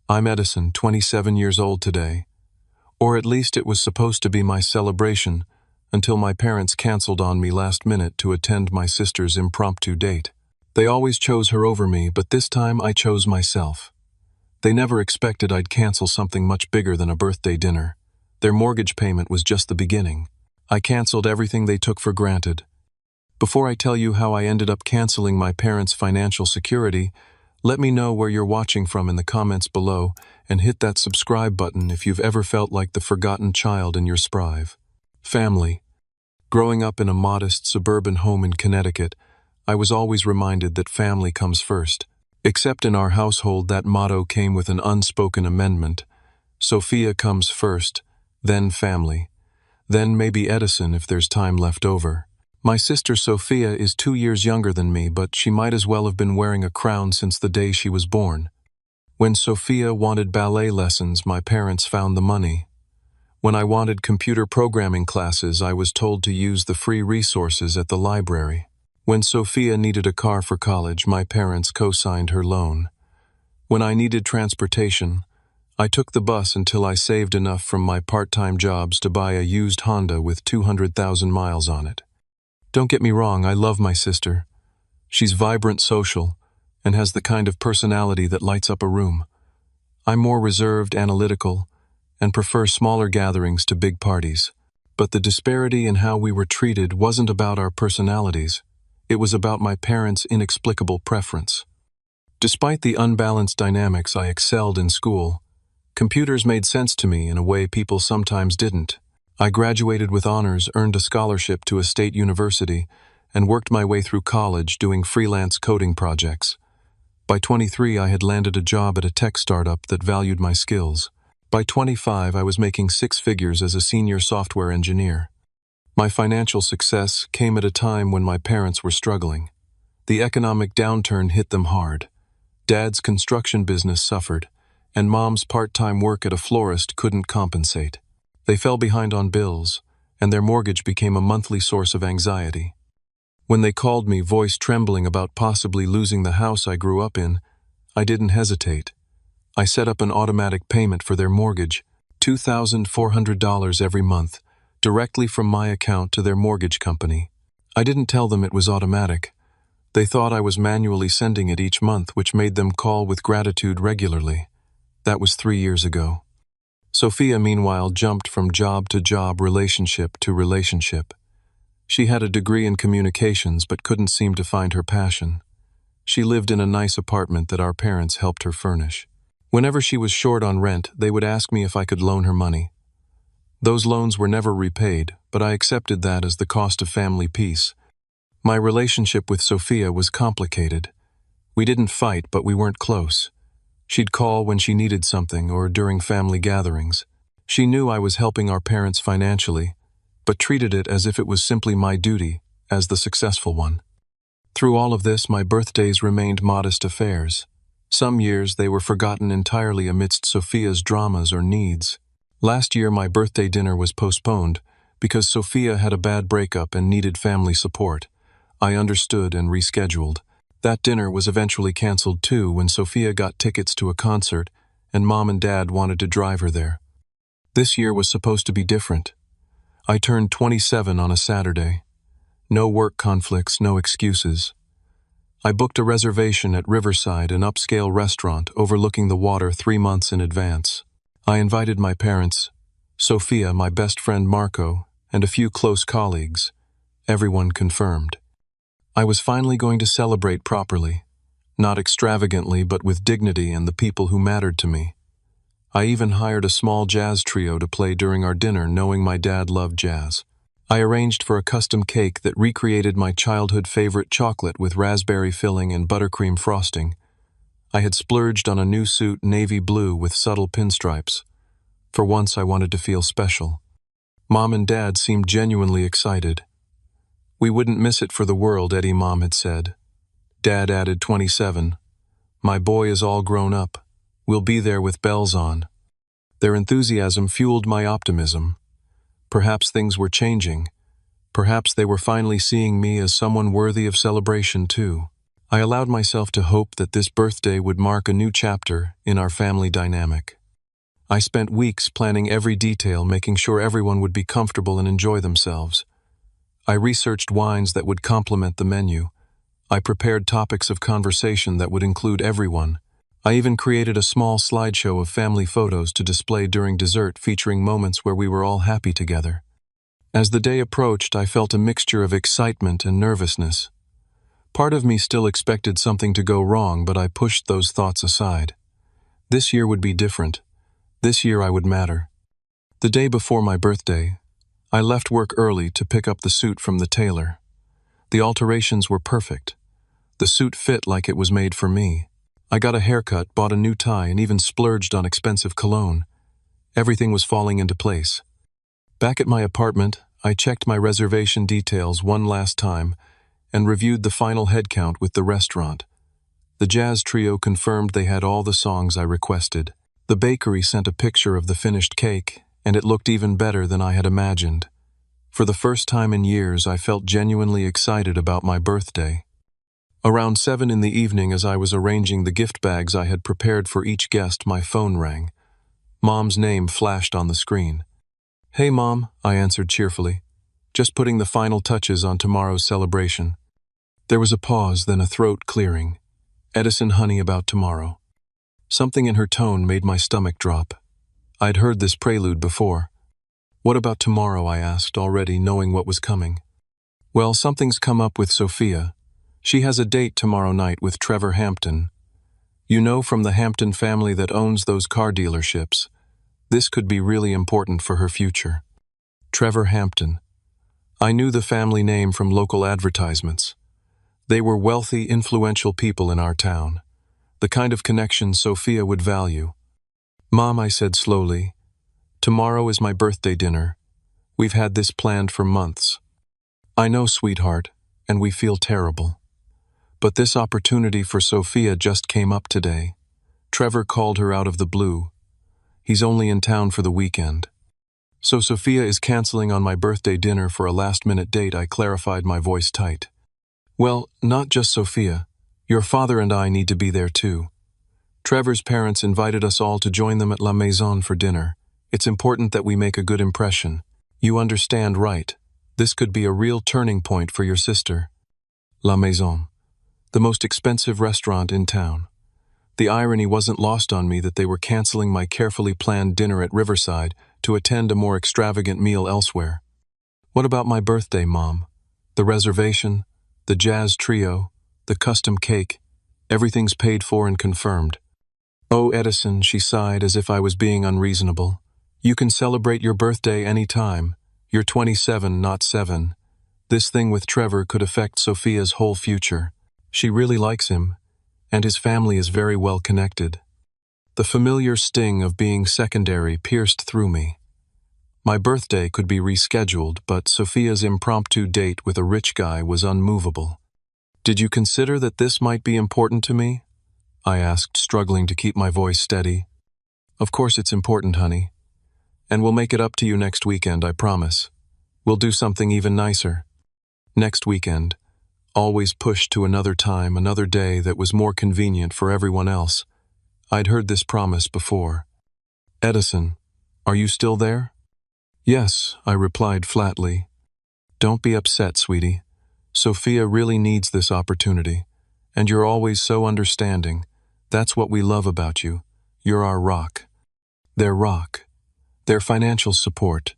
I'm Edison, 27 years old today. Or at least it was supposed to be my celebration until my parents canceled on me last minute to attend my sister's impromptu date. They always chose her over me, but this time I chose myself. They never expected I'd cancel something much bigger than a birthday dinner. Their mortgage payment was just the beginning. I canceled everything they took for granted. Before I tell you how I ended up canceling my parents' financial security, let me know where you're watching from in the comments below and hit that subscribe button if you've ever felt like the forgotten child in your sprive. Family. Growing up in a modest suburban home in Connecticut, I was always reminded that family comes first. Except in our household, that motto came with an unspoken amendment. Sophia comes first, then family. Then maybe Edison if there's time left over. My sister Sophia is 2 years younger than me, but she might as well have been wearing a crown since the day she was born. When Sophia wanted ballet lessons, my parents found the money. When I wanted computer programming classes, I was told to use the free resources at the library. When Sophia needed a car for college, my parents co-signed her loan. When I needed transportation, I took the bus until I saved enough from my part-time jobs to buy a used Honda with 200,000 miles on it. Don't get me wrong, I love my sister. She's vibrant, social, and has the kind of personality that lights up a room. I'm more reserved, analytical, and prefer smaller gatherings to big parties. But the disparity in how we were treated wasn't about our personalities. It was about my parents' inexplicable preference. Despite the unbalanced dynamics, I excelled in school. Computers made sense to me in a way people sometimes didn't. I graduated with honors, earned a scholarship to a state university, and worked my way through college doing freelance coding projects. By 23, I had landed a job at a tech startup that valued my skills. By 25, I was making 6 figures as a senior software engineer. My financial success came at a time when my parents were struggling. The economic downturn hit them hard. Dad's construction business suffered, and Mom's part-time work at a florist couldn't compensate. They fell behind on bills, and their mortgage became a monthly source of anxiety. When they called me, voice trembling about possibly losing the house I grew up in, I didn't hesitate. I set up an automatic payment for their mortgage, $2,400 every month, directly from my account to their mortgage company. I didn't tell them it was automatic. They thought I was manually sending it each month, which made them call with gratitude regularly. That was 3 years ago. Sophia, meanwhile, jumped from job to job, relationship to relationship. She had a degree in communications but couldn't seem to find her passion. She lived in a nice apartment that our parents helped her furnish. Whenever she was short on rent, they would ask me if I could loan her money. Those loans were never repaid, but I accepted that as the cost of family peace. My relationship with Sophia was complicated. We didn't fight, but we weren't close. She'd call when she needed something or during family gatherings. She knew I was helping our parents financially, but treated it as if it was simply my duty, as the successful one. Through all of this, my birthdays remained modest affairs. Some years they were forgotten entirely amidst Sophia's dramas or needs. Last year my birthday dinner was postponed because Sophia had a bad breakup and needed family support. I understood and rescheduled. That dinner was eventually canceled too when Sophia got tickets to a concert and Mom and Dad wanted to drive her there. This year was supposed to be different. I turned 27 on a Saturday. No work conflicts, no excuses. I booked a reservation at Riverside, an upscale restaurant overlooking the water 3 months in advance. I invited my parents, Sophia, my best friend Marco, and a few close colleagues. Everyone confirmed. I was finally going to celebrate properly, not extravagantly but with dignity and the people who mattered to me. I even hired a small jazz trio to play during our dinner, knowing my dad loved jazz. I arranged for a custom cake that recreated my childhood favorite chocolate with raspberry filling and buttercream frosting. I had splurged on a new suit, navy blue with subtle pinstripes. For once I wanted to feel special. Mom and Dad seemed genuinely excited. "We wouldn't miss it for the world," Eddie Mom had said. Dad added, 27. "My boy is all grown up. We'll be there with bells on." Their enthusiasm fueled my optimism. Perhaps things were changing. Perhaps they were finally seeing me as someone worthy of celebration too. I allowed myself to hope that this birthday would mark a new chapter in our family dynamic. I spent weeks planning every detail, making sure everyone would be comfortable and enjoy themselves. I researched wines that would complement the menu. I prepared topics of conversation that would include everyone. I even created a small slideshow of family photos to display during dessert, featuring moments where we were all happy together. As the day approached, I felt a mixture of excitement and nervousness. Part of me still expected something to go wrong, but I pushed those thoughts aside. This year would be different. This year I would matter. The day before my birthday, I left work early to pick up the suit from the tailor. The alterations were perfect. The suit fit like it was made for me. I got a haircut, bought a new tie, and even splurged on expensive cologne. Everything was falling into place. Back at my apartment, I checked my reservation details one last time and reviewed the final head count with the restaurant. The jazz trio confirmed they had all the songs I requested. The bakery sent a picture of the finished cake, and it looked even better than I had imagined. For the first time in years, I felt genuinely excited about my birthday. Around 7 in the evening, as I was arranging the gift bags I had prepared for each guest, my phone rang. Mom's name flashed on the screen. "Hey, Mom," I answered cheerfully. "Just putting the final touches on tomorrow's celebration." There was a pause, then a throat clearing. "Edison, honey, about tomorrow." Something in her tone made my stomach drop. I'd heard this prelude before. "What about tomorrow?" I asked, already knowing what was coming. "Well, something's come up with Sophia. She has a date tomorrow night with Trevor Hampton. You know, from the Hampton family that owns those car dealerships. This could be really important for her future." Trevor Hampton. I knew the family name from local advertisements. They were wealthy, influential people in our town. The kind of connection Sophia would value. "Mom," I said slowly, "tomorrow is my birthday dinner. We've had this planned for months." "I know, sweetheart, and we feel terrible. But this opportunity for Sophia just came up today. Trevor called her out of the blue. He's only in town for the weekend. So Sophia is canceling on my birthday dinner for a last-minute date," I clarified, my voice tight. "Well, not just Sophia. Your father and I need to be there too. Trevor's parents invited us all to join them at La Maison for dinner. It's important that we make a good impression. You understand, right? This could be a real turning point for your sister." La Maison. The most expensive restaurant in town. The irony wasn't lost on me that they were canceling my carefully planned dinner at Riverside to attend a more extravagant meal elsewhere. "What about my birthday, Mom? The reservation, the jazz trio, the custom cake, everything's paid for and confirmed." "Oh, Edison," she sighed as if I was being unreasonable. "You can celebrate your birthday any time. You're 27, not 7. This thing with Trevor could affect Sophia's whole future. She really likes him, and his family is very well connected." The familiar sting of being secondary pierced through me. My birthday could be rescheduled, but Sophia's impromptu date with a rich guy was unmovable. "Did you consider that this might be important to me?" I asked, struggling to keep my voice steady. "Of course it's important, honey. And we'll make it up to you next weekend, I promise. We'll do something even nicer." Next weekend. Always pushed to another time, another day that was more convenient for everyone else. I'd heard this promise before. "Edison, are you still there?" "Yes," I replied flatly. "Don't be upset, sweetie. Sophia really needs this opportunity. And you're always so understanding. That's what we love about you. You're our rock." Their rock. Their financial support.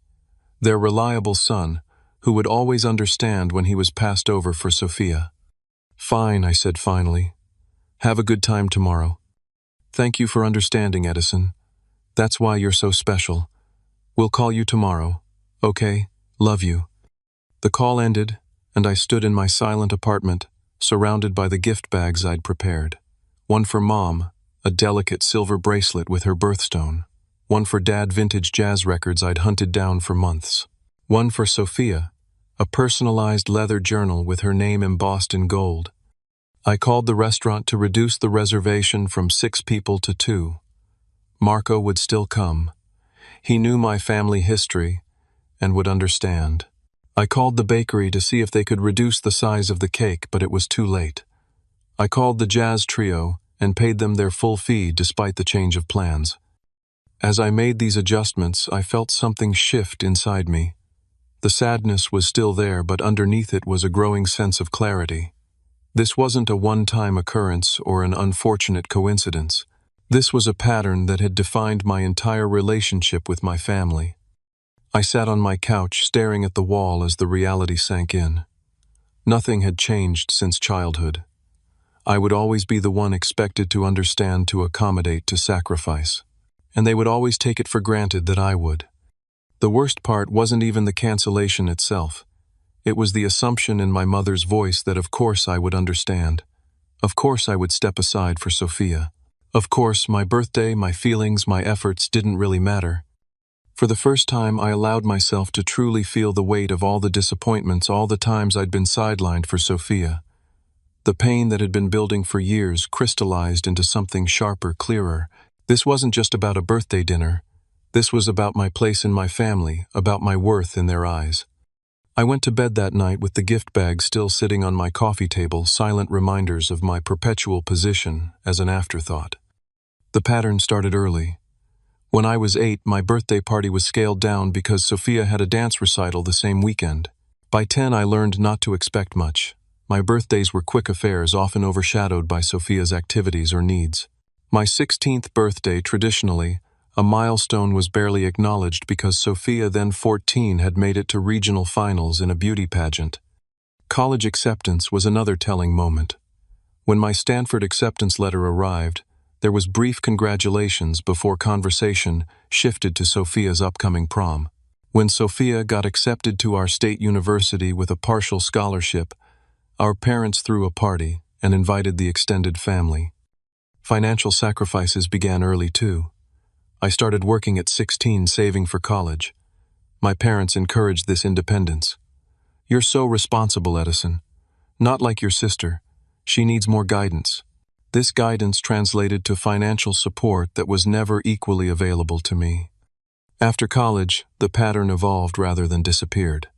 Their reliable son, who would always understand when he was passed over for Sophia. "Fine," I said finally. "Have a good time tomorrow." "Thank you for understanding, Edison. That's why you're so special. We'll call you tomorrow. Okay? Love you." The call ended, and I stood in my silent apartment, surrounded by the gift bags I'd prepared. One for Mom, a delicate silver bracelet with her birthstone. One for Dad, vintage jazz records I'd hunted down for months. One for Sophia, a personalized leather journal with her name embossed in gold. I called the restaurant to reduce the reservation from 6 people to 2. Marco would still come. He knew my family history and would understand. I called the bakery to see if they could reduce the size of the cake, but it was too late. I called the jazz trio and paid them their full fee despite the change of plans. As I made these adjustments, I felt something shift inside me. The sadness was still there, but underneath it was a growing sense of clarity. This wasn't a one-time occurrence or an unfortunate coincidence. This was a pattern that had defined my entire relationship with my family. I sat on my couch, staring at the wall as the reality sank in. Nothing had changed since childhood. I would always be the one expected to understand, to accommodate, to sacrifice. And they would always take it for granted that I would. The worst part wasn't even the cancellation itself. It was the assumption in my mother's voice that of course I would understand. Of course I would step aside for Sophia. Of course my birthday, my feelings, my efforts didn't really matter. For the first time, I allowed myself to truly feel the weight of all the disappointments, all the times I'd been sidelined for Sophia. The pain that had been building for years crystallized into something sharper, clearer. This wasn't just about a birthday dinner. This was about my place in my family, about my worth in their eyes. I went to bed that night with the gift bag still sitting on my coffee table, silent reminders of my perpetual position as an afterthought. The pattern started early. When I was 8, my birthday party was scaled down because Sophia had a dance recital the same weekend. By 10, I learned not to expect much. My birthdays were quick affairs, often overshadowed by Sophia's activities or needs. My 16th birthday, traditionally, a milestone, was barely acknowledged because Sophia, then 14, had made it to regional finals in a beauty pageant. College acceptance was another telling moment. When my Stanford acceptance letter arrived, there was brief congratulations before conversation shifted to Sophia's upcoming prom. When Sophia got accepted to our state university with a partial scholarship, our parents threw a party and invited the extended family. Financial sacrifices began early too. I started working at 16, saving for college. My parents encouraged this independence. "You're so responsible, Edison. Not like your sister. She needs more guidance." This guidance translated to financial support that was never equally available to me. After college, the pattern evolved rather than disappeared.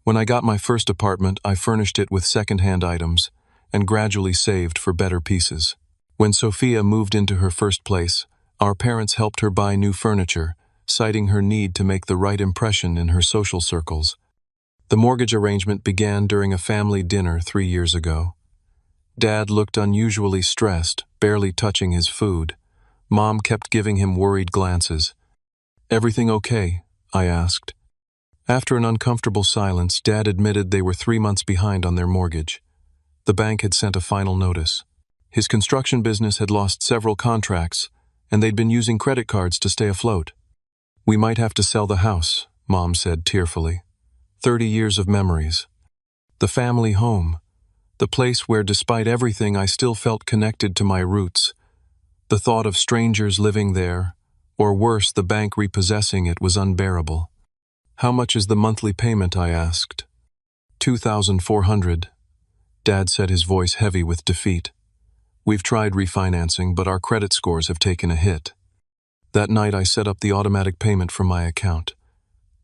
When I got my first apartment, I furnished it with second-hand items and gradually saved for better pieces. When Sophia moved into her first place, our parents helped her buy new furniture, citing her need to make the right impression in her social circles. The mortgage arrangement began during a family dinner 3 years ago. Dad looked unusually stressed, barely touching his food. Mom kept giving him worried glances. "Everything okay?" I asked. After an uncomfortable silence, Dad admitted they were 3 months behind on their mortgage. The bank had sent a final notice. His construction business had lost several contracts, and they'd been using credit cards to stay afloat. "We might have to sell the house," Mom said tearfully. 30 years of memories. The family home. The place where, despite everything, I still felt connected to my roots. The thought of strangers living there, or worse, the bank repossessing it, was unbearable. "How much is the monthly payment?" I asked. $2,400. Dad said, his voice heavy with defeat. "We've tried refinancing, but our credit scores have taken a hit." That night I set up the automatic payment from my account.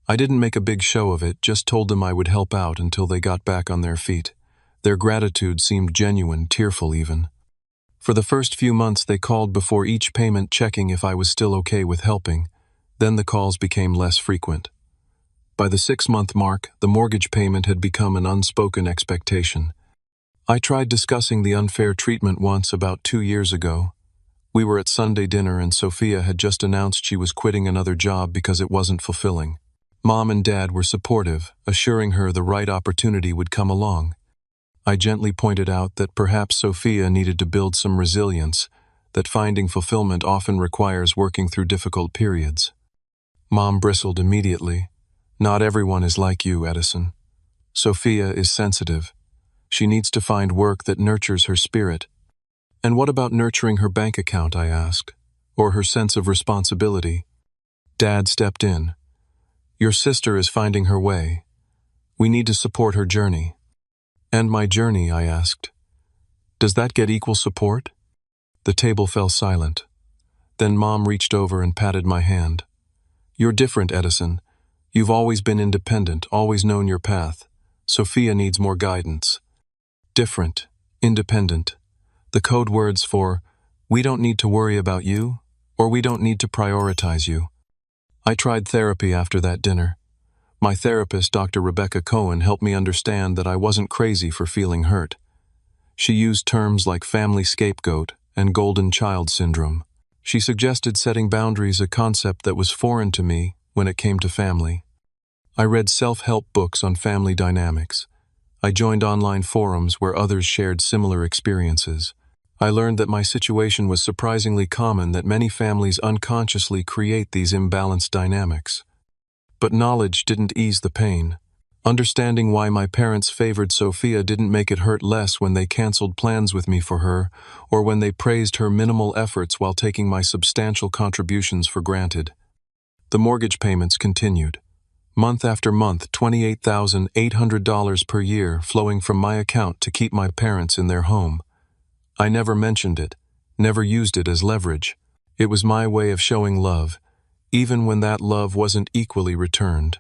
I didn't make a big show of it, just told them I would help out until they got back on their feet. Their gratitude seemed genuine, tearful even. For the first few months they called before each payment, checking if I was still okay with helping. Then the calls became less frequent. By the 6-month mark, the mortgage payment had become an unspoken expectation. I tried discussing the unfair treatment once, about 2 years ago. We were at Sunday dinner and Sophia had just announced she was quitting another job because it wasn't fulfilling. Mom and Dad were supportive, assuring her the right opportunity would come along. I gently pointed out that perhaps Sophia needed to build some resilience, that finding fulfillment often requires working through difficult periods. Mom bristled immediately. "Not everyone is like you, Edison. Sophia is sensitive. She needs to find work that nurtures her spirit." "And what about nurturing her bank account?" I asked. "Or her sense of responsibility?" Dad stepped in. "Your sister is finding her way. We need to support her journey." "And my journey?" I asked. "Does that get equal support?" The table fell silent. Then Mom reached over and patted my hand. "You're different, Edison. You've always been independent, always known your path. Sophia needs more guidance." Different, independent. the code words for, "We don't need to worry about you," or "We don't need to prioritize you." I tried therapy after that dinner. My therapist, Dr. Rebecca Cohen, helped me understand that I wasn't crazy for feeling hurt. She used terms like family scapegoat and golden child syndrome. She suggested setting boundaries, a concept that was foreign to me when it came to family. I read self-help books on family dynamics. I joined online forums where others shared similar experiences. I learned that my situation was surprisingly common, that many families unconsciously create these imbalanced dynamics. But knowledge didn't ease the pain. Understanding why my parents favored Sophia didn't make it hurt less when they canceled plans with me for her, or when they praised her minimal efforts while taking my substantial contributions for granted. The mortgage payments continued. Month after month, $28,800 per year flowing from my account to keep my parents in their home. I never mentioned it, never used it as leverage. It was my way of showing love, even when that love wasn't equally returned.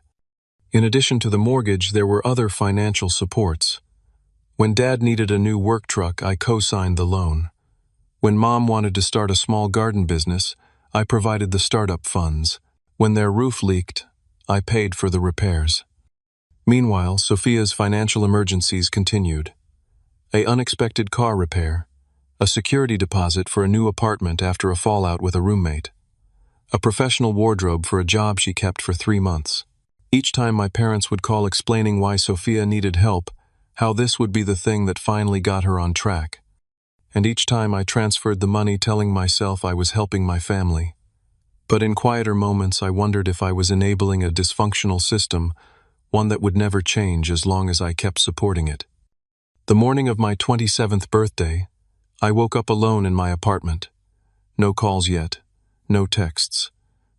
In addition to the mortgage, there were other financial supports. When Dad needed a new work truck, I co-signed the loan. When Mom wanted to start a small garden business, I provided the startup funds. When their roof leaked, I paid for the repairs. Meanwhile, Sophia's financial emergencies continued. An unexpected car repair, a security deposit for a new apartment after a fallout with a roommate, a professional wardrobe for a job she kept for 3 months. Each time my parents would call explaining why Sophia needed help, how this would be the thing that finally got her on track. And each time I transferred the money, telling myself I was helping my family. But in quieter moments, I wondered if I was enabling a dysfunctional system, one that would never change as long as I kept supporting it. The morning of my 27th birthday, I woke up alone in my apartment. No calls yet, no texts.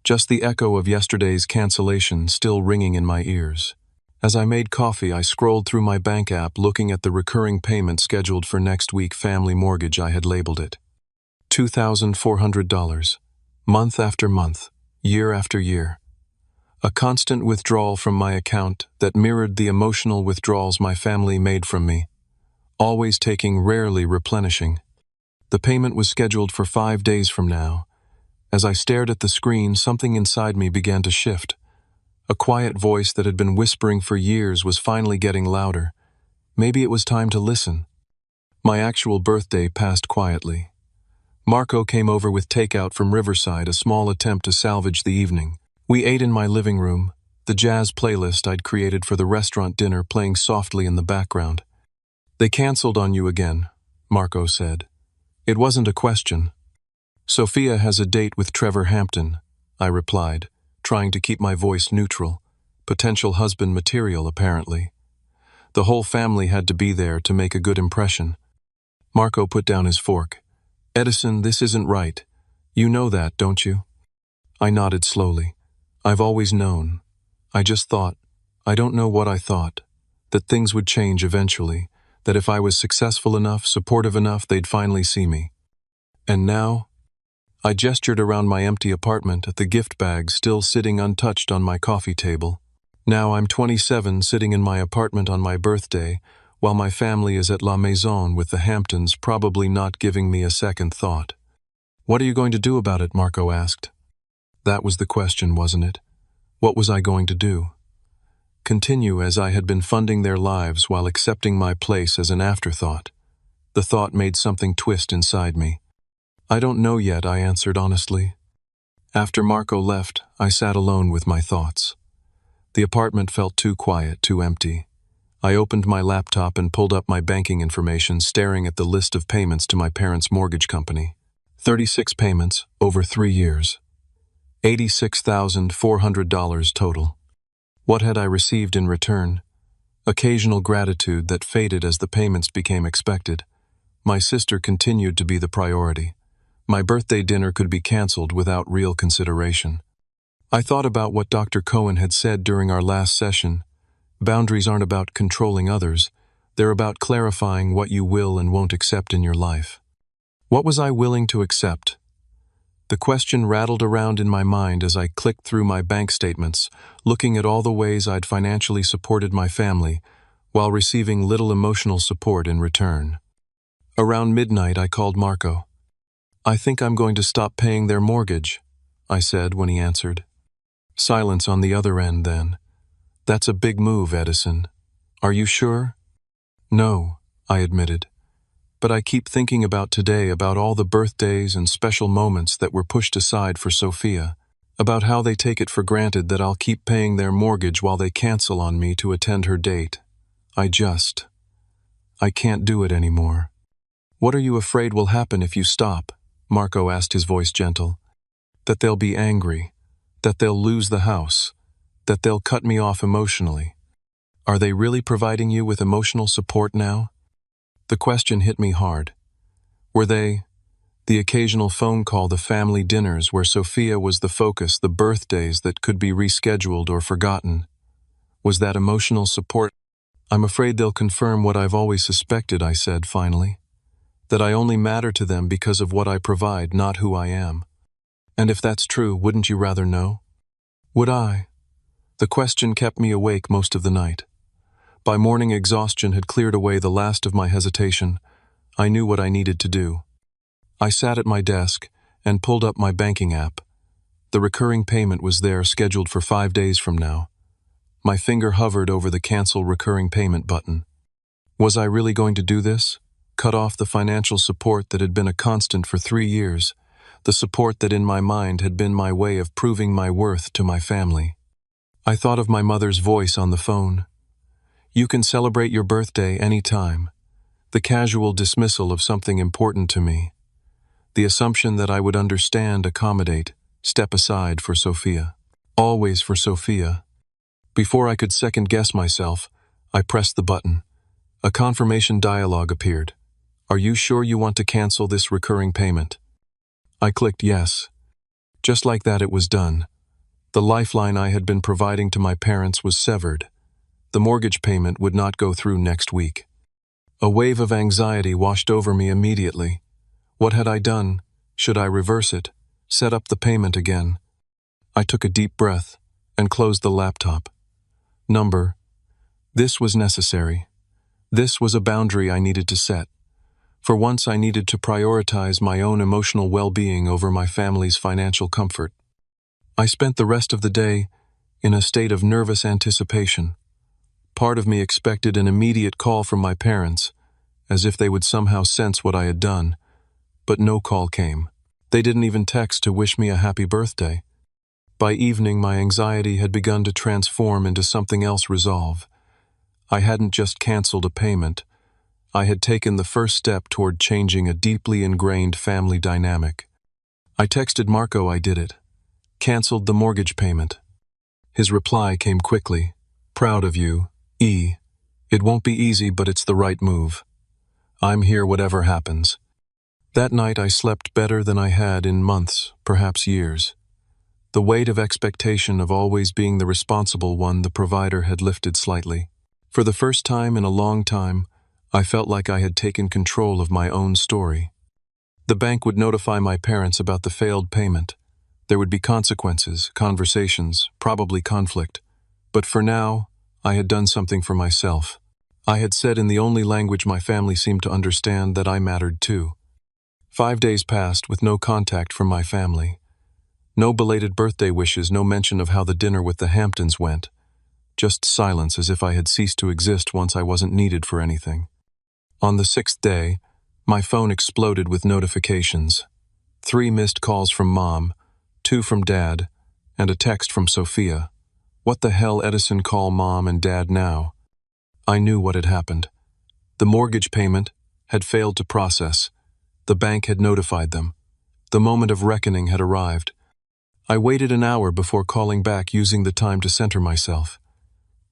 Just the echo of yesterday's cancellation still ringing in my ears. As I made coffee, I scrolled through my bank app, looking at the recurring payment scheduled for next week. Family mortgage, I had labeled it. $2,400. Month after month, year after year. A constant withdrawal from my account that mirrored the emotional withdrawals my family made from me. Always taking, rarely replenishing. The payment was scheduled for 5 days from now. As I stared at the screen, something inside me began to shift. A quiet voice that had been whispering for years was finally getting louder. Maybe it was time to listen. My actual birthday passed quietly. Marco came over with takeout from Riverside, a small attempt to salvage the evening. We ate in my living room, the jazz playlist I'd created for the restaurant dinner playing softly in the background. "They canceled on you again," Marco said. It wasn't a question. "Sophia has a date with Trevor Hampton," I replied, trying to keep my voice neutral. Potential husband material, apparently. The whole family had to be there to make a good impression. Marco put down his fork. "Edison, this isn't right. You know that, don't you?" I nodded slowly. "I've always known. I just thought, I don't know what I thought, that things would change eventually, that if I was successful enough, supportive enough, they'd finally see me. And now?" I gestured around my empty apartment at the gift bag still sitting untouched on my coffee table. Now I'm 27, sitting in my apartment on my birthday, while my family is at La Maison with the Hamptons, probably not giving me a second thought. "What are you going to do about it?" Marco asked. That was the question, wasn't it? What was I going to do? Continue as I had been funding their lives while accepting my place as an afterthought? The thought made something twist inside me. "I don't know yet," I answered honestly. After Marco left, I sat alone with my thoughts. The apartment felt too quiet, too empty. I opened my laptop and pulled up my banking information, staring at the list of payments to my parents' mortgage company. 36 payments over 3 years. $86,400 total. What had I received in return? Occasional gratitude that faded as the payments became expected. My sister continued to be the priority. My birthday dinner could be canceled without real consideration. I thought about what Dr. Cohen had said during our last session. Boundaries aren't about controlling others. They're about clarifying what you will and won't accept in your life. What was I willing to accept? The question rattled around in my mind as I clicked through my bank statements, looking at all the ways I'd financially supported my family while receiving little emotional support in return. Around midnight, I called Marco. "I think I'm going to stop paying their mortgage," I said when he answered. Silence on the other end then. "That's a big move, Edison. Are you sure?" "No," I admitted. "But I keep thinking about today, about all the birthdays and special moments that were pushed aside for Sophia, about how they take it for granted that I'll keep paying their mortgage while they cancel on me to attend her date. I can't do it anymore." "What are you afraid will happen if you stop?" Marco asked, his voice gentle. "That they'll be angry, that they'll lose the house, that they'll cut me off emotionally." "Are they really providing you with emotional support now?" The question hit me hard. Were they? The occasional phone call, the family dinners where Sophia was the focus, the birthdays that could be rescheduled or forgotten. Was that emotional support? "I'm afraid they'll confirm what I've always suspected," I said finally. "That I only matter to them because of what I provide, not who I am." "And if that's true, wouldn't you rather know?" Would I? The question kept me awake most of the night. By morning, exhaustion had cleared away the last of my hesitation. I knew what I needed to do. I sat at my desk and pulled up my banking app. The recurring payment was there, scheduled for 5 days from now. My finger hovered over the Cancel Recurring Payment button. Was I really going to do this? Cut off the financial support that had been a constant for 3 years, the support that in my mind had been my way of proving my worth to my family. I thought of my mother's voice on the phone. "You can celebrate your birthday any time." The casual dismissal of something important to me. The assumption that I would understand, accommodate, step aside for Sophia. Always for Sophia. Before I could second-guess myself, I pressed the button. A confirmation dialogue appeared. "Are you sure you want to cancel this recurring payment?" I clicked yes. Just like that, it was done. The lifeline I had been providing to my parents was severed. The mortgage payment would not go through next week. A wave of anxiety washed over me immediately. What had I done? Should I reverse it? Set up the payment again? I took a deep breath and closed the laptop. This was necessary. This was a boundary I needed to set. For once, I needed to prioritize my own emotional well-being over my family's financial comfort. I spent the rest of the day in a state of nervous anticipation. Part of me expected an immediate call from my parents, as if they would somehow sense what I had done, but no call came. They didn't even text to wish me a happy birthday. By evening, my anxiety had begun to transform into something else: resolve. I hadn't just canceled a payment. I had taken the first step toward changing a deeply ingrained family dynamic. I texted Marco I did it. Canceled the mortgage payment. His reply came quickly. "Proud of you, E. It won't be easy, but it's the right move. I'm here whatever happens." That night I slept better than I had in months, perhaps years. The weight of expectation of always being the responsible one, the provider, had lifted slightly. For the first time in a long time, I felt like I had taken control of my own story. The bank would notify my parents about the failed payment. There would be consequences, conversations, probably conflict. But for now, I had done something for myself. I had said in the only language my family seemed to understand that I mattered too. 5 days passed with no contact from my family. No belated birthday wishes, no mention of how the dinner with the Hamptons went. Just silence, as if I had ceased to exist once I wasn't needed for anything. On the 6th day, my phone exploded with notifications. 3 missed calls from Mom, 2 from Dad, and a text from Sophia. What the hell, Edison? Call Mom and Dad now. I knew what had happened. The mortgage payment had failed to process. The bank had notified them. The moment of reckoning had arrived. I waited an hour before calling back, using the time to center myself.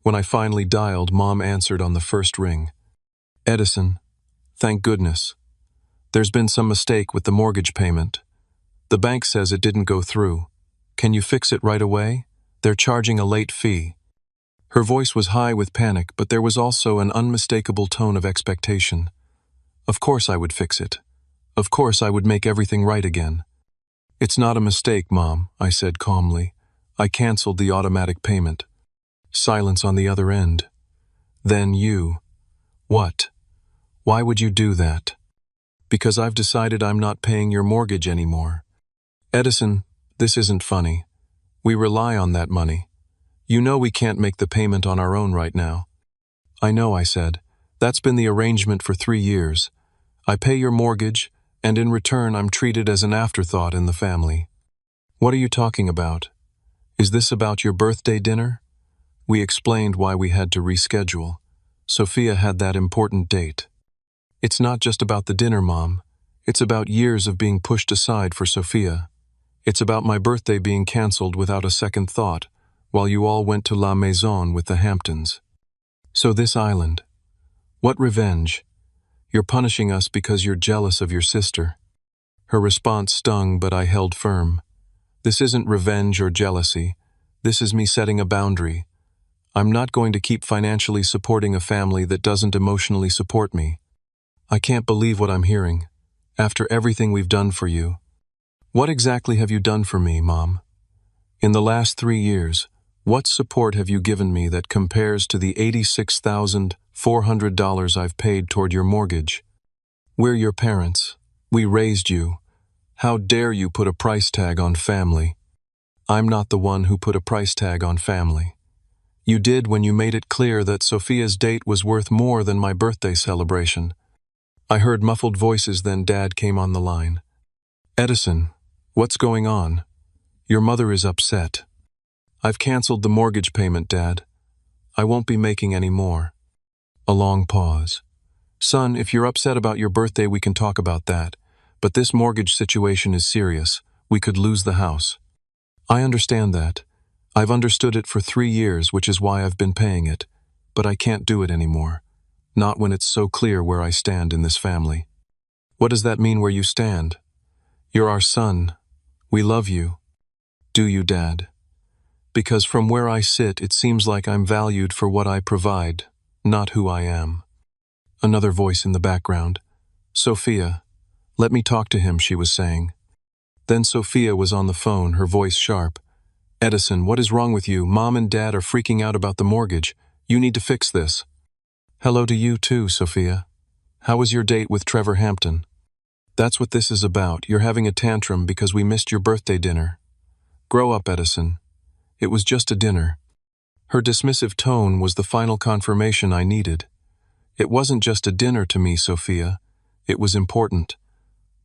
When I finally dialed, Mom answered on the first ring. "Edison, thank goodness. There's been some mistake with the mortgage payment. The bank says it didn't go through. Can you fix it right away? They're charging a late fee." Her voice was high with panic, but there was also an unmistakable tone of expectation. Of course I would fix it. Of course I would make everything right again. "It's not a mistake, Mom," I said calmly. "I canceled the automatic payment." Silence on the other end. Then you. "What? Why would you do that?" Because I've decided I'm not paying your mortgage anymore. Edison, this isn't funny. We rely on that money. You know we can't make the payment on our own right now. I know, I said. That's been the arrangement for 3 years. I pay your mortgage, and in return I'm treated as an afterthought in the family. What are you talking about? Is this about your birthday dinner? We explained why we had to reschedule. Sophia had that important date. It's not just about the dinner, Mom. It's about years of being pushed aside for Sophia. It's about my birthday being canceled without a second thought, while you all went to La Maison with the Hamptons. So this island. What revenge? You're punishing us because you're jealous of your sister. Her response stung, but I held firm. This isn't revenge or jealousy. This is me setting a boundary. I'm not going to keep financially supporting a family that doesn't emotionally support me. I can't believe what I'm hearing. After everything we've done for you. What exactly have you done for me, Mom? In the last 3 years, what support have you given me that compares to the $86,400 I've paid toward your mortgage? We're your parents. We raised you. How dare you put a price tag on family? I'm not the one who put a price tag on family. You did when you made it clear that Sophia's date was worth more than my birthday celebration. I heard muffled voices, then Dad came on the line. Edison, what's going on? Your mother is upset. I've canceled the mortgage payment, Dad. I won't be making any more. A long pause. Son, if you're upset about your birthday, we can talk about that. But this mortgage situation is serious. We could lose the house. I understand that. I've understood it for 3 years, which is why I've been paying it. But I can't do it anymore. Not when it's so clear where I stand in this family. What does that mean, where you stand? You're our son. We love you. Do you, Dad? Because from where I sit, it seems like I'm valued for what I provide, not who I am. Another voice in the background. Sophia, let me talk to him, she was saying. Then Sophia was on the phone, her voice sharp. Edison, what is wrong with you? Mom and Dad are freaking out about the mortgage. You need to fix this. Hello to you too, Sophia. How was your date with Trevor Hampton? That's what this is about. You're having a tantrum because we missed your birthday dinner. Grow up, Edison. It was just a dinner. Her dismissive tone was the final confirmation I needed. It wasn't just a dinner to me, Sophia. It was important.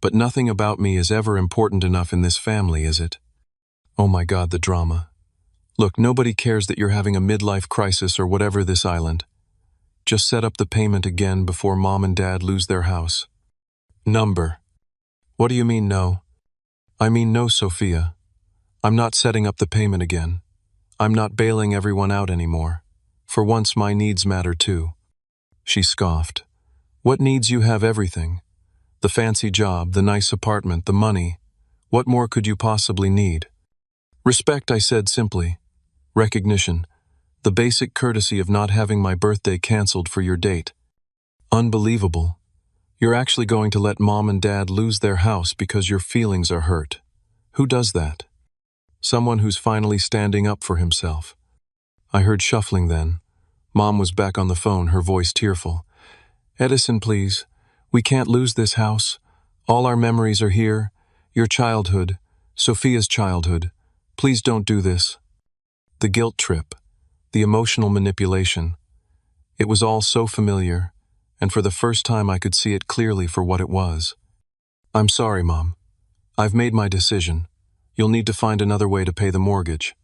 But nothing about me is ever important enough in this family, is it? Oh my God, the drama. Look, nobody cares that you're having a midlife crisis or whatever this island. Just set up the payment again before Mom and Dad lose their house. Number. What do you mean no? I mean no, Sophia. I'm not setting up the payment again. I'm not bailing everyone out anymore. For once my needs matter too. She scoffed. What needs? You have everything. The fancy job, the nice apartment, the money. What more could you possibly need? Respect, I said simply. Recognition. The basic courtesy of not having my birthday canceled for your date. Unbelievable. You're actually going to let Mom and Dad lose their house because your feelings are hurt. Who does that? Someone who's finally standing up for himself. I heard shuffling then. Mom was back on the phone, her voice tearful. Edison, please. We can't lose this house. All our memories are here. Your childhood. Sophia's childhood. Please don't do this. The guilt trip. The emotional manipulation. It was all so familiar, and for the first time I could see it clearly for what it was. I'm sorry, Mom. I've made my decision. You'll need to find another way to pay the mortgage.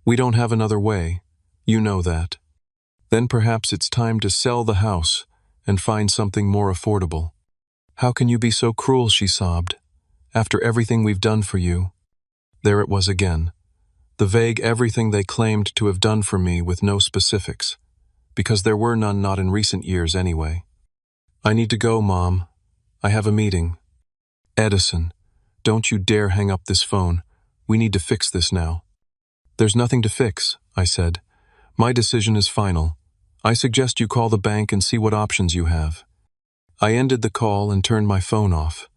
We don't have another way. You know that. Then perhaps it's time to sell the house and find something more affordable. How can you be so cruel, she sobbed. After everything we've done for you. There it was again. The vague everything they claimed to have done for me with no specifics. Because there were none, not in recent years anyway. I need to go, Mom. I have a meeting. Edison, don't you dare hang up this phone. We need to fix this now. There's nothing to fix, I said. My decision is final. I suggest you call the bank and see what options you have. I ended the call and turned my phone off.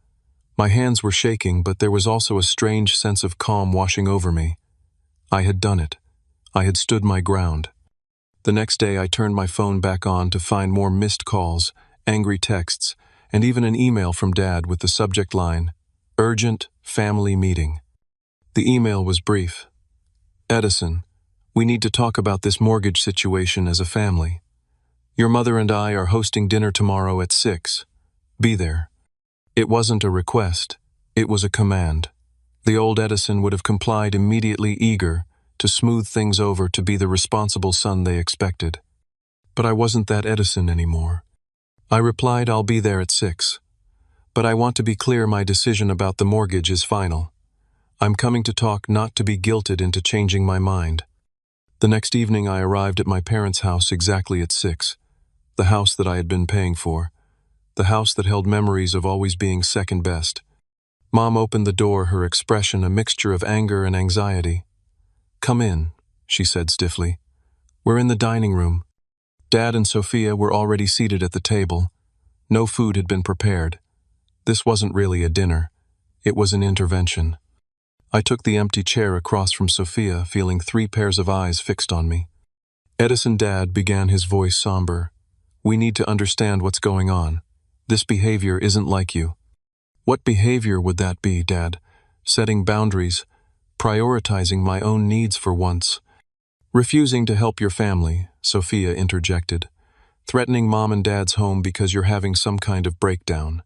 My hands were shaking, but there was also a strange sense of calm washing over me. I had done it. I had stood my ground. The next day I turned my phone back on to find more missed calls, angry texts, and even an email from Dad with the subject line, "Urgent Family Meeting." The email was brief. "Edison, we need to talk about this mortgage situation as a family. Your mother and I are hosting dinner tomorrow at 6. Be there." It wasn't a request, it was a command. The old Edison would have complied immediately, eager to smooth things over, to be the responsible son they expected. But I wasn't that Edison anymore. I replied, "I'll be there at 6. But I want to be clear, my decision about the mortgage is final. I'm coming to talk, not to be guilted into changing my mind." The next evening I arrived at my parents' house exactly at 6, the house that I had been paying for, the house that held memories of always being second best. Mom opened the door, her expression a mixture of anger and anxiety. "Come in," she said stiffly. "We're in the dining room." Dad and Sophia were already seated at the table. No food had been prepared. This wasn't really a dinner. It was an intervention. I took the empty chair across from Sophia, feeling 3 pairs of eyes fixed on me. "Edison," Dad began, his voice somber, "we need to understand what's going on. This behavior isn't like you." "What behavior would that be, Dad?" "Setting boundaries, prioritizing my own needs for once." "Refusing to help your family," Sophia interjected. "Threatening Mom and Dad's home because you're having some kind of breakdown."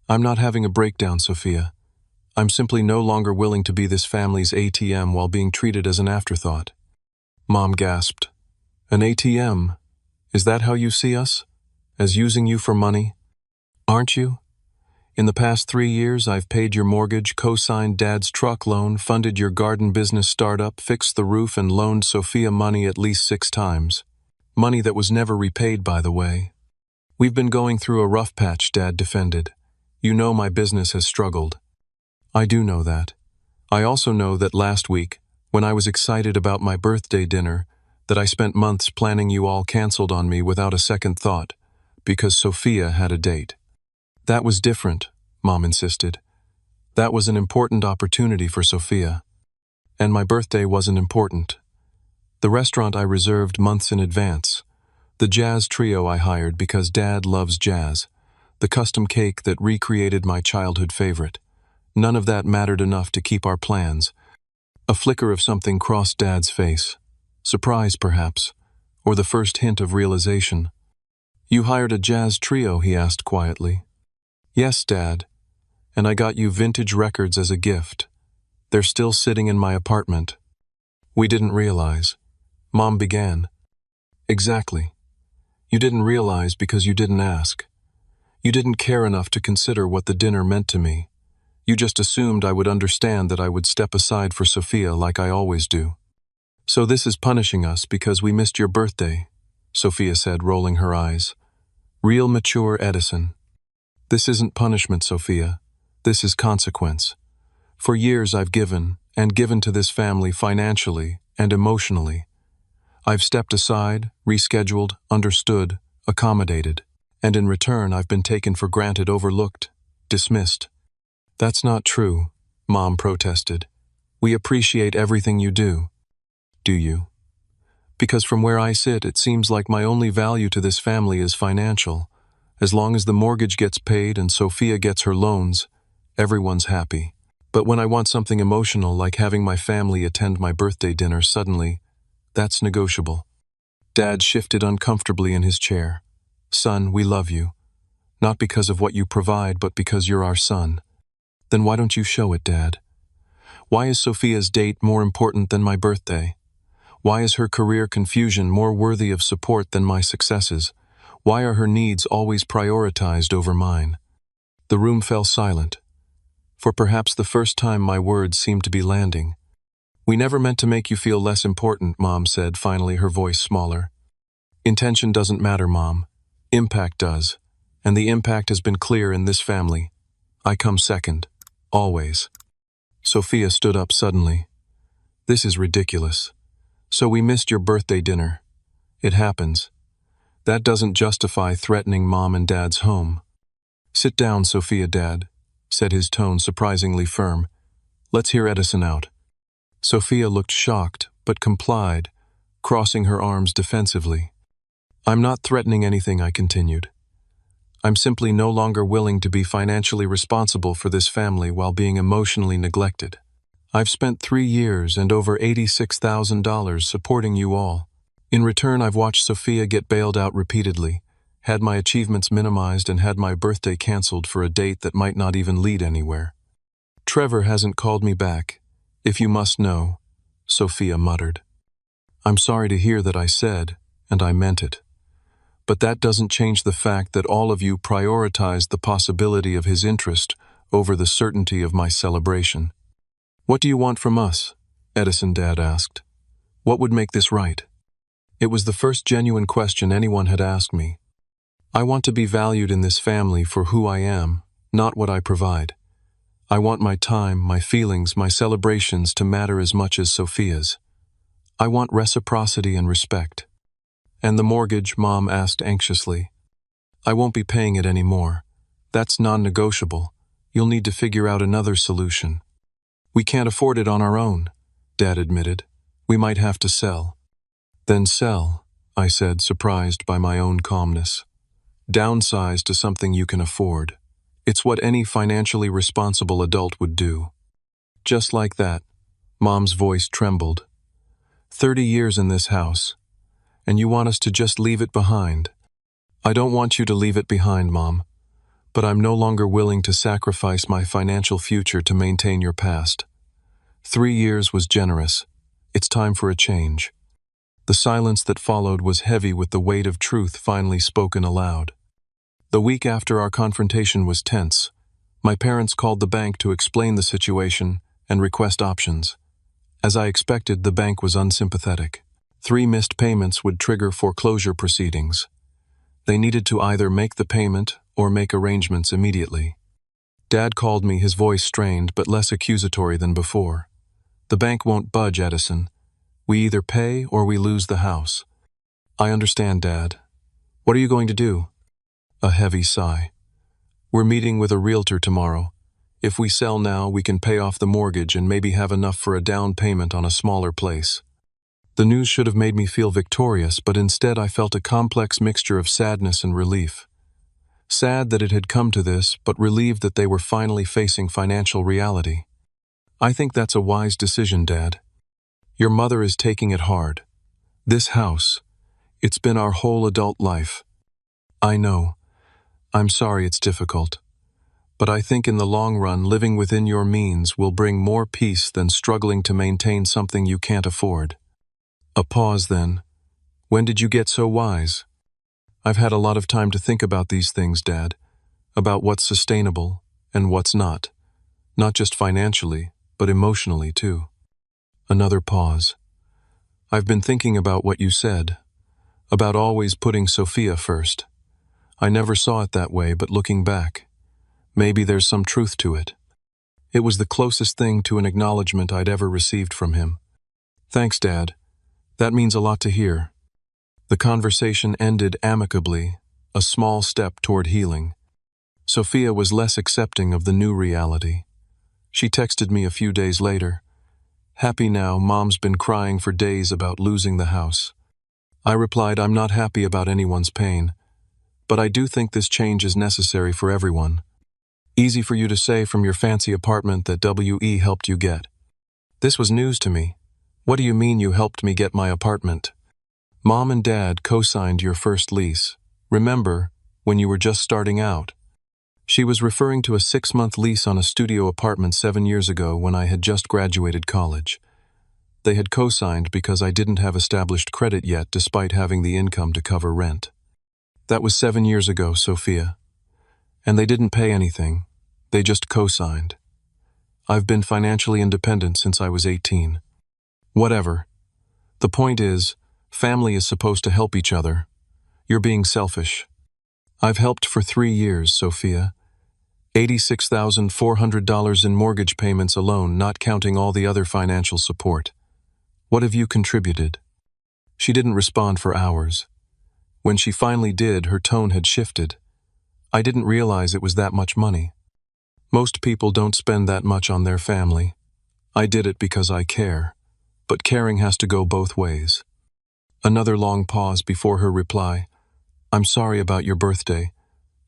"I'm not having a breakdown, Sophia. I'm simply no longer willing to be this family's ATM while being treated as an afterthought." Mom gasped. "An ATM? Is that how you see us? As using you for money? Aren't you? In the past 3 years, I've paid your mortgage, co-signed Dad's truck loan, funded your garden business startup, fixed the roof, and loaned Sophia money at least 6 times. Money that was never repaid, by the way. We've been going through a rough patch," Dad defended. "You know my business has struggled." "I do know that. I also know that last week, when I was excited about my birthday dinner, that I spent months planning, you all canceled on me without a second thought, because Sophia had a date." "That was different," Mom insisted. "That was an important opportunity for Sophia. And my birthday wasn't important. The restaurant I reserved months in advance. The jazz trio I hired because Dad loves jazz. The custom cake that recreated my childhood favorite. None of that mattered enough to keep our plans." A flicker of something crossed Dad's face. Surprise, perhaps, or the first hint of realization. "You hired a jazz trio?" he asked quietly. "Yes, Dad. And I got you vintage records as a gift. They're still sitting in my apartment." "We didn't realize," Mom began. "Exactly. You didn't realize because you didn't ask. You didn't care enough to consider what the dinner meant to me. You just assumed I would understand, that I would step aside for Sophia like I always do. So this is punishing us because we missed your birthday," Sophia said, rolling her eyes. Real mature Edison. "This isn't punishment, Sophia. This is consequence. For years I've given, and given to this family financially and emotionally. I've stepped aside, rescheduled, understood, accommodated, and in return I've been taken for granted, overlooked, dismissed." "That's not true," Mom protested. "We appreciate everything you do." "Do you?" "Because from where I sit, it seems like my only value to this family is financial. As long as the mortgage gets paid and Sophia gets her loans, everyone's happy. But when I want something emotional, like having my family attend my birthday dinner, suddenly, that's negotiable." Dad shifted uncomfortably in his chair. "Son, we love you. Not because of what you provide, but because you're our son." "Then why don't you show it, Dad? Why is Sophia's date more important than my birthday? Why is her career confusion more worthy of support than my successes? Why are her needs always prioritized over mine?" The room fell silent. For perhaps the first time, my words seemed to be landing. "We never meant to make you feel less important," Mom said, finally, her voice smaller. "Intention doesn't matter, Mom. Impact does. And the impact has been clear in this family. I come second. Always." Sophia stood up suddenly. "This is ridiculous. So we missed your birthday dinner. It happens. That doesn't justify threatening Mom and Dad's home." "Sit down, Sophia," Dad said, his tone surprisingly firm. "Let's hear Edison out." Sophia looked shocked, but complied, crossing her arms defensively. "I'm not threatening anything," I continued. I'm simply no longer willing to be financially responsible for this family while being emotionally neglected. I've spent 3 years and over $86,000 supporting you all. In return, I've watched Sophia get bailed out repeatedly, had my achievements minimized, and had my birthday canceled for a date that might not even lead anywhere. Trevor hasn't called me back, if you must know, Sophia muttered. I'm sorry to hear that I said, and I meant it. But that doesn't change the fact that all of you prioritized the possibility of his interest over the certainty of my celebration. What do you want from us? Edison Dad asked. What would make this right? It was the first genuine question anyone had asked me. I want to be valued in this family for who I am, not what I provide. I want my time, my feelings, my celebrations to matter as much as Sophia's. I want reciprocity and respect. And the mortgage, Mom asked anxiously. I won't be paying it anymore. That's non-negotiable. You'll need to figure out another solution. We can't afford it on our own, Dad admitted. We might have to sell. Then sell, I said, surprised by my own calmness. Downsize to something you can afford. It's what any financially responsible adult would do. Just like that, Mom's voice trembled. 30 years in this house, and you want us to just leave it behind. I don't want you to leave it behind, Mom, but I'm no longer willing to sacrifice my financial future to maintain your past. 3 years was generous. It's time for a change. The silence that followed was heavy with the weight of truth finally spoken aloud. The week after our confrontation was tense. My parents called the bank to explain the situation and request options. As I expected, the bank was unsympathetic. 3 missed payments would trigger foreclosure proceedings. They needed to either make the payment or make arrangements immediately. Dad called me, his voice strained but less accusatory than before. The bank won't budge, Edison. We either pay or we lose the house. I understand, Dad. What are you going to do? A heavy sigh. We're meeting with a realtor tomorrow. If we sell now, we can pay off the mortgage and maybe have enough for a down payment on a smaller place. The news should have made me feel victorious, but instead I felt a complex mixture of sadness and relief. Sad that it had come to this, but relieved that they were finally facing financial reality. I think that's a wise decision, Dad. Your mother is taking it hard. This house, it's been our whole adult life. I know. I'm sorry it's difficult. But I think in the long run, living within your means will bring more peace than struggling to maintain something you can't afford. A pause then. When did you get so wise? I've had a lot of time to think about these things, Dad. About what's sustainable and what's not. Not just financially, but emotionally too. Another pause. I've been thinking about what you said. About always putting Sophia first. I never saw it that way, but looking back, maybe there's some truth to it. It was the closest thing to an acknowledgement I'd ever received from him. Thanks, Dad. That means a lot to hear. The conversation ended amicably, a small step toward healing. Sophia was less accepting of the new reality. She texted me a few days later. Happy now, Mom's been crying for days about losing the house. I replied, I'm not happy about anyone's pain. But I do think this change is necessary for everyone. Easy for you to say from your fancy apartment that WE helped you get. This was news to me. What do you mean you helped me get my apartment? Mom and Dad co-signed your first lease. Remember, when you were just starting out? She was referring to a 6-month lease on a studio apartment 7 years ago when I had just graduated college. They had co-signed because I didn't have established credit yet despite having the income to cover rent. That was 7 years ago, Sophia. And they didn't pay anything. They just co-signed. I've been financially independent since I was 18. Whatever. The point is, family is supposed to help each other. You're being selfish. I've helped for 3 years, Sophia. $86,400 in mortgage payments alone, not counting all the other financial support. What have you contributed? She didn't respond for hours. When she finally did, her tone had shifted. I didn't realize it was that much money. Most people don't spend that much on their family. I did it because I care. But caring has to go both ways. Another long pause before her reply. I'm sorry about your birthday.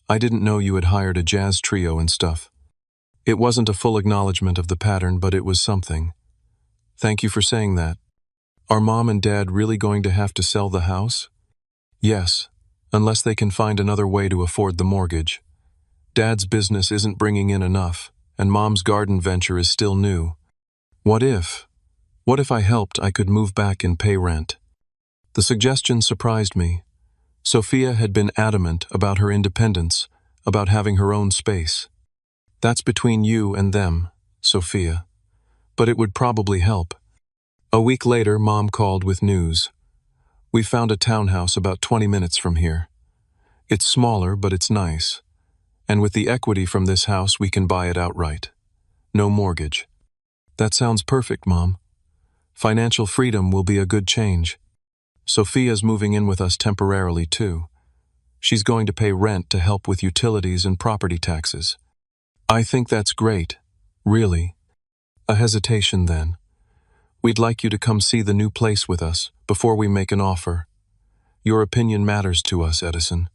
I didn't know you had hired a jazz trio and stuff. It wasn't a full acknowledgement of the pattern, but it was something. Thank you for saying that. Are Mom and Dad really going to have to sell the house? Yes, unless they can find another way to afford the mortgage. Dad's business isn't bringing in enough, and Mom's garden venture is still new. What if? What if I helped, I could move back and pay rent? The suggestion surprised me. Sophia had been adamant about her independence, about having her own space. That's between you and them, Sophia. But it would probably help. A week later, Mom called with news. We found a townhouse about 20 minutes from here. It's smaller, but it's nice. And with the equity from this house, we can buy it outright. No mortgage. That sounds perfect, Mom. Financial freedom will be a good change. Sophia's moving in with us temporarily, too. She's going to pay rent to help with utilities and property taxes. I think that's great. Really. A hesitation, then. We'd like you to come see the new place with us before we make an offer. Your opinion matters to us, Edison.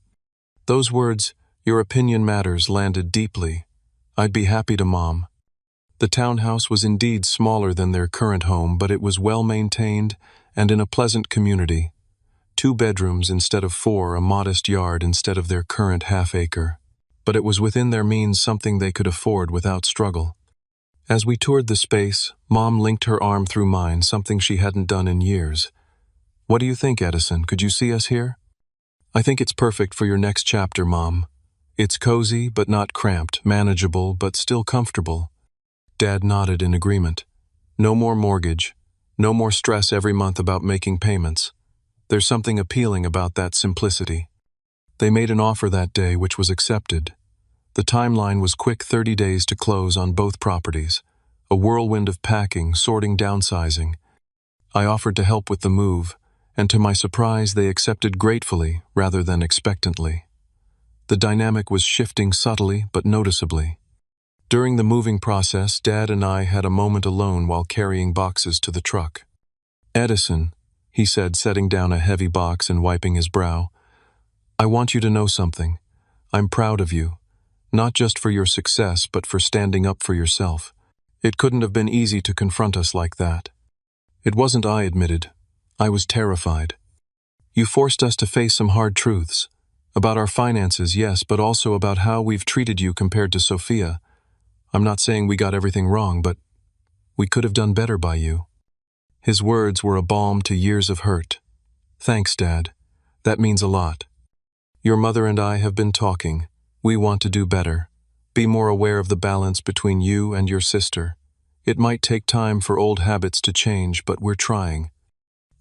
Those words, your opinion matters, landed deeply. I'd be happy to, Mom. The townhouse was indeed smaller than their current home, but it was well maintained and in a pleasant community. 2 bedrooms instead of 4, a modest yard instead of their current half-acre. But it was within their means, something they could afford without struggle. As we toured the space, Mom linked her arm through mine, something she hadn't done in years. What do you think, Edison? Could you see us here? I think it's perfect for your next chapter, Mom. It's cozy, but not cramped, manageable, but still comfortable. Dad nodded in agreement. No more mortgage. No more stress every month about making payments. There's something appealing about that simplicity. They made an offer that day, which was accepted. The timeline was quick, 30 days to close on both properties. A whirlwind of packing, sorting, downsizing. I offered to help with the move, and to my surprise, they accepted gratefully rather than expectantly. The dynamic was shifting subtly but noticeably. During the moving process, Dad and I had a moment alone while carrying boxes to the truck. Edison, he said, setting down a heavy box and wiping his brow, I want you to know something. I'm proud of you. Not just for your success, but for standing up for yourself. It couldn't have been easy to confront us like that. It wasn't, I admitted. I was terrified. You forced us to face some hard truths. About our finances, yes, but also about how we've treated you compared to Sophia. I'm not saying we got everything wrong, but we could have done better by you. His words were a balm to years of hurt. Thanks, Dad. That means a lot. Your mother and I have been talking. We want to do better. Be more aware of the balance between you and your sister. It might take time for old habits to change, but we're trying.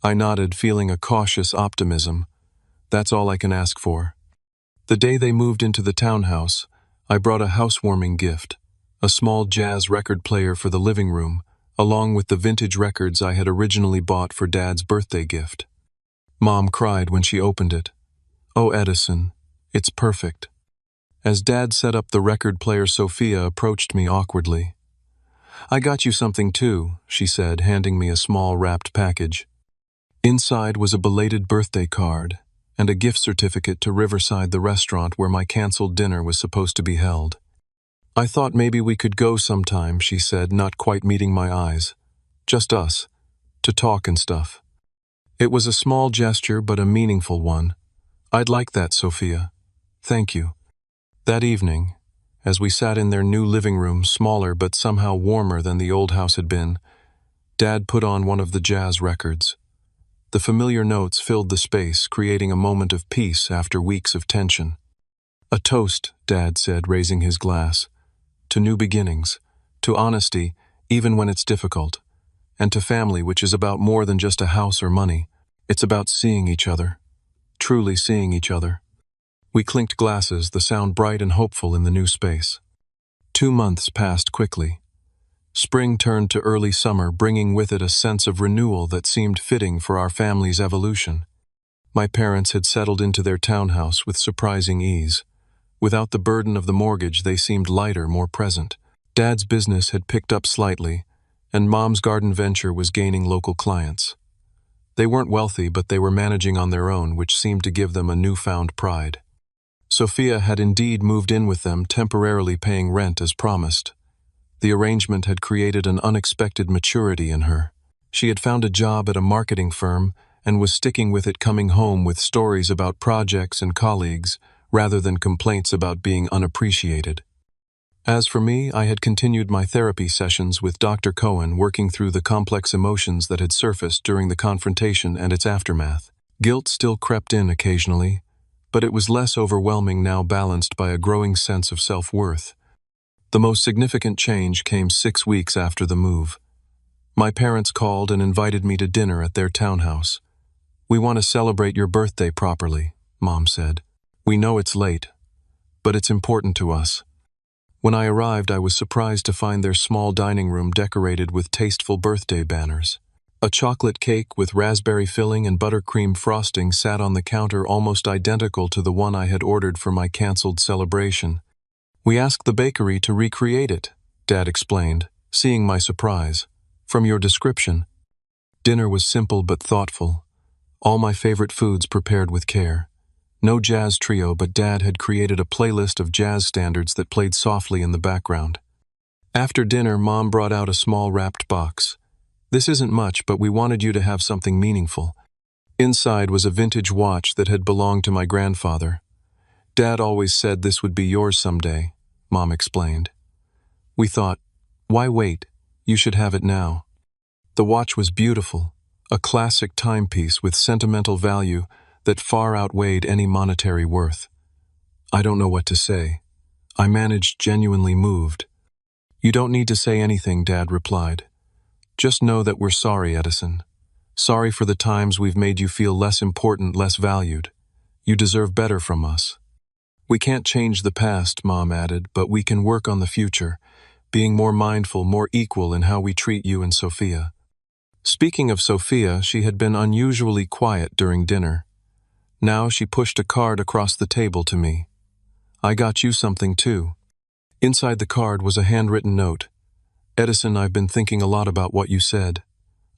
I nodded, feeling a cautious optimism. That's all I can ask for. The day they moved into the townhouse, I brought a housewarming gift, a small jazz record player for the living room, along with the vintage records I had originally bought for Dad's birthday gift. Mom cried when she opened it. Oh, Edison, it's perfect. As Dad set up the record player, Sophia approached me awkwardly. I got you something too, she said, handing me a small wrapped package. Inside was a belated birthday card and a gift certificate to Riverside, the restaurant where my canceled dinner was supposed to be held. I thought maybe we could go sometime, she said, not quite meeting my eyes. Just us, to talk and stuff. It was a small gesture, but a meaningful one. I'd like that, Sophia. Thank you. That evening, as we sat in their new living room, smaller but somehow warmer than the old house had been, Dad put on one of the jazz records. The familiar notes filled the space, creating a moment of peace after weeks of tension. A toast, Dad said, raising his glass. To new beginnings, to honesty, even when it's difficult, and to family, which is about more than just a house or money. It's about seeing each other, truly seeing each other. We clinked glasses, the sound bright and hopeful in the new space. 2 months passed quickly. Spring turned to early summer, bringing with it a sense of renewal that seemed fitting for our family's evolution. My parents had settled into their townhouse with surprising ease. Without the burden of the mortgage, they seemed lighter, more present. Dad's business had picked up slightly, and Mom's garden venture was gaining local clients. They weren't wealthy, but they were managing on their own, which seemed to give them a newfound pride. Sophia had indeed moved in with them, temporarily paying rent as promised. The arrangement had created an unexpected maturity in her. She had found a job at a marketing firm and was sticking with it, coming home with stories about projects and colleagues rather than complaints about being unappreciated. As for me, I had continued my therapy sessions with Dr. Cohen, working through the complex emotions that had surfaced during the confrontation and its aftermath. Guilt still crept in occasionally, but it was less overwhelming now, balanced by a growing sense of self-worth. The most significant change came 6 weeks after the move. My parents called and invited me to dinner at their townhouse. "We want to celebrate your birthday properly," Mom said. "We know it's late, but it's important to us." When I arrived, I was surprised to find their small dining room decorated with tasteful birthday banners. A chocolate cake with raspberry filling and buttercream frosting sat on the counter, almost identical to the one I had ordered for my canceled celebration. "We asked the bakery to recreate it," Dad explained, seeing my surprise. "From your description." Dinner was simple but thoughtful. All my favorite foods prepared with care. No jazz trio, but Dad had created a playlist of jazz standards that played softly in the background. After dinner, Mom brought out a small wrapped box. "This isn't much, but we wanted you to have something meaningful." Inside was a vintage watch that had belonged to my grandfather. "Dad always said this would be yours someday," Mom explained. We thought, "Why wait? You should have it now." The watch was beautiful, a classic timepiece with sentimental value that far outweighed any monetary worth. I don't know what to say. I managed, genuinely moved. "You don't need to say anything," Dad replied. "Just know that we're sorry, Edison. Sorry for the times we've made you feel less important, less valued. You deserve better from us." "We can't change the past," Mom added, "but we can work on the future, being more mindful, more equal in how we treat you and Sophia." Speaking of Sophia, she had been unusually quiet during dinner. Now she pushed a card across the table to me. "I got you something too." Inside the card was a handwritten note. "Edison, I've been thinking a lot about what you said,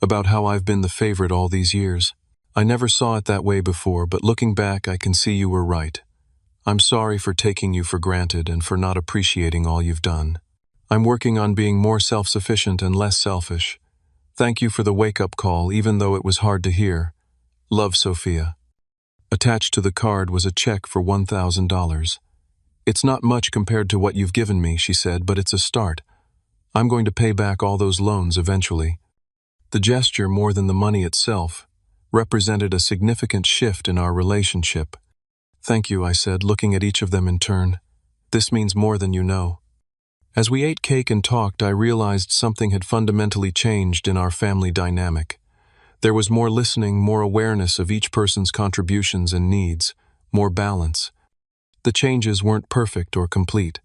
about how I've been the favorite all these years. I never saw it that way before, but looking back, I can see you were right. I'm sorry for taking you for granted and for not appreciating all you've done. I'm working on being more self-sufficient and less selfish. Thank you for the wake-up call, even though it was hard to hear. Love, Sophia." Attached to the card was a check for $1,000. "It's not much compared to what you've given me," she said, "but it's a start. I'm going to pay back all those loans eventually." The gesture, more than the money itself, represented a significant shift in our relationship. "Thank you," I said, looking at each of them in turn. "This means more than you know." As we ate cake and talked, I realized something had fundamentally changed in our family dynamic. There was more listening, more awareness of each person's contributions and needs, more balance. The changes weren't perfect or complete.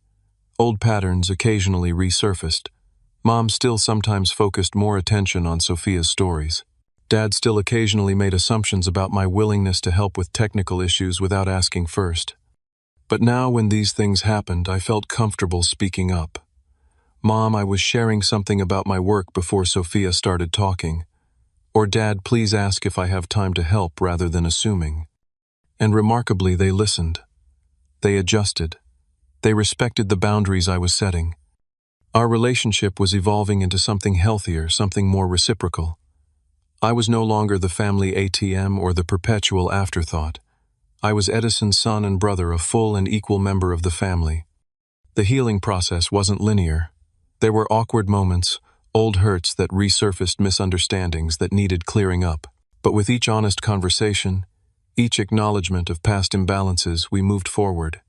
Old patterns occasionally resurfaced. Mom still sometimes focused more attention on Sophia's stories. Dad still occasionally made assumptions about my willingness to help with technical issues without asking first. But now, when these things happened, I felt comfortable speaking up. "Mom, I was sharing something about my work before Sophia started talking." Or, "Dad, please ask if I have time to help," rather than assuming. And remarkably, they listened. They adjusted. They respected the boundaries I was setting. Our relationship was evolving into something healthier, something more reciprocal. I was no longer the family ATM or the perpetual afterthought. I was Edison's son and brother, a full and equal member of the family. The healing process wasn't linear. There were awkward moments, old hurts that resurfaced, misunderstandings that needed clearing up. But with each honest conversation, each acknowledgement of past imbalances, we moved forward.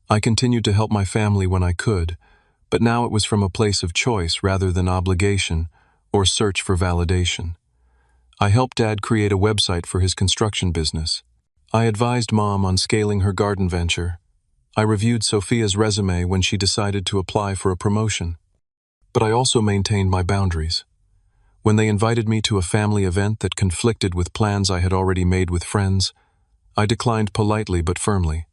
I continued to help my family when I could, but now it was from a place of choice rather than obligation or search for validation. I helped Dad create a website for his construction business. I advised Mom on scaling her garden venture. I reviewed Sophia's resume when she decided to apply for a promotion. But I also maintained my boundaries. When they invited me to a family event that conflicted with plans I had already made with friends, I declined politely but firmly.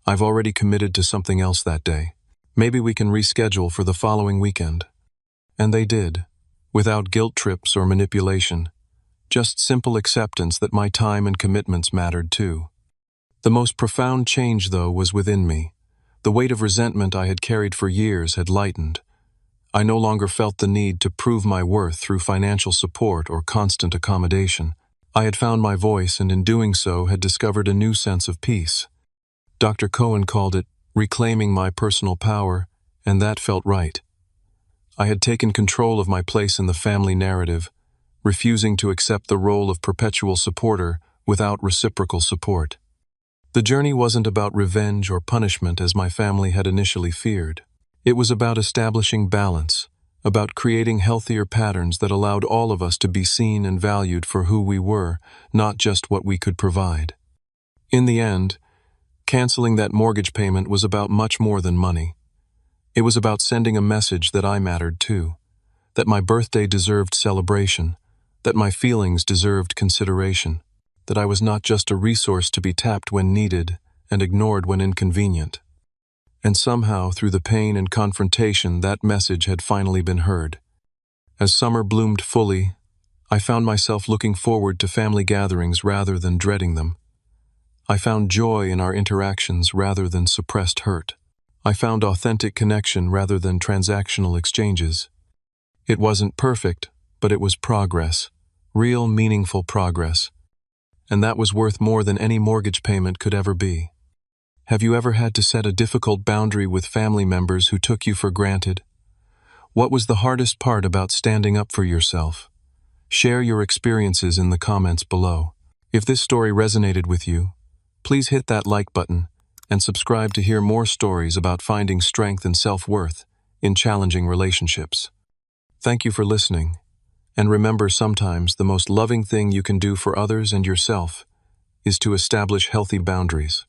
"I've already committed to something else that day. Maybe we can reschedule for the following weekend." And they did, without guilt trips or manipulation. Just simple acceptance that my time and commitments mattered too. The most profound change, though, was within me. The weight of resentment I had carried for years had lightened. I no longer felt the need to prove my worth through financial support or constant accommodation. I had found my voice, and in doing so had discovered a new sense of peace. Dr. Cohen called it reclaiming my personal power, and that felt right. I had taken control of my place in the family narrative, refusing to accept the role of perpetual supporter without reciprocal support. The journey wasn't about revenge or punishment as my family had initially feared. It was about establishing balance, about creating healthier patterns that allowed all of us to be seen and valued for who we were, not just what we could provide. In the end, canceling that mortgage payment was about much more than money. It was about sending a message that I mattered too, that my birthday deserved celebration, that my feelings deserved consideration, that I was not just a resource to be tapped when needed and ignored when inconvenient. And somehow, through the pain and confrontation, that message had finally been heard. As summer bloomed fully, I found myself looking forward to family gatherings rather than dreading them. I found joy in our interactions rather than suppressed hurt. I found authentic connection rather than transactional exchanges. It wasn't perfect, but it was progress, real, meaningful progress. And that was worth more than any mortgage payment could ever be. Have you ever had to set a difficult boundary with family members who took you for granted? What was the hardest part about standing up for yourself? Share your experiences in the comments below. If this story resonated with you, please hit that like button and subscribe to hear more stories about finding strength and self-worth in challenging relationships. Thank you for listening. And remember, sometimes the most loving thing you can do for others and yourself is to establish healthy boundaries.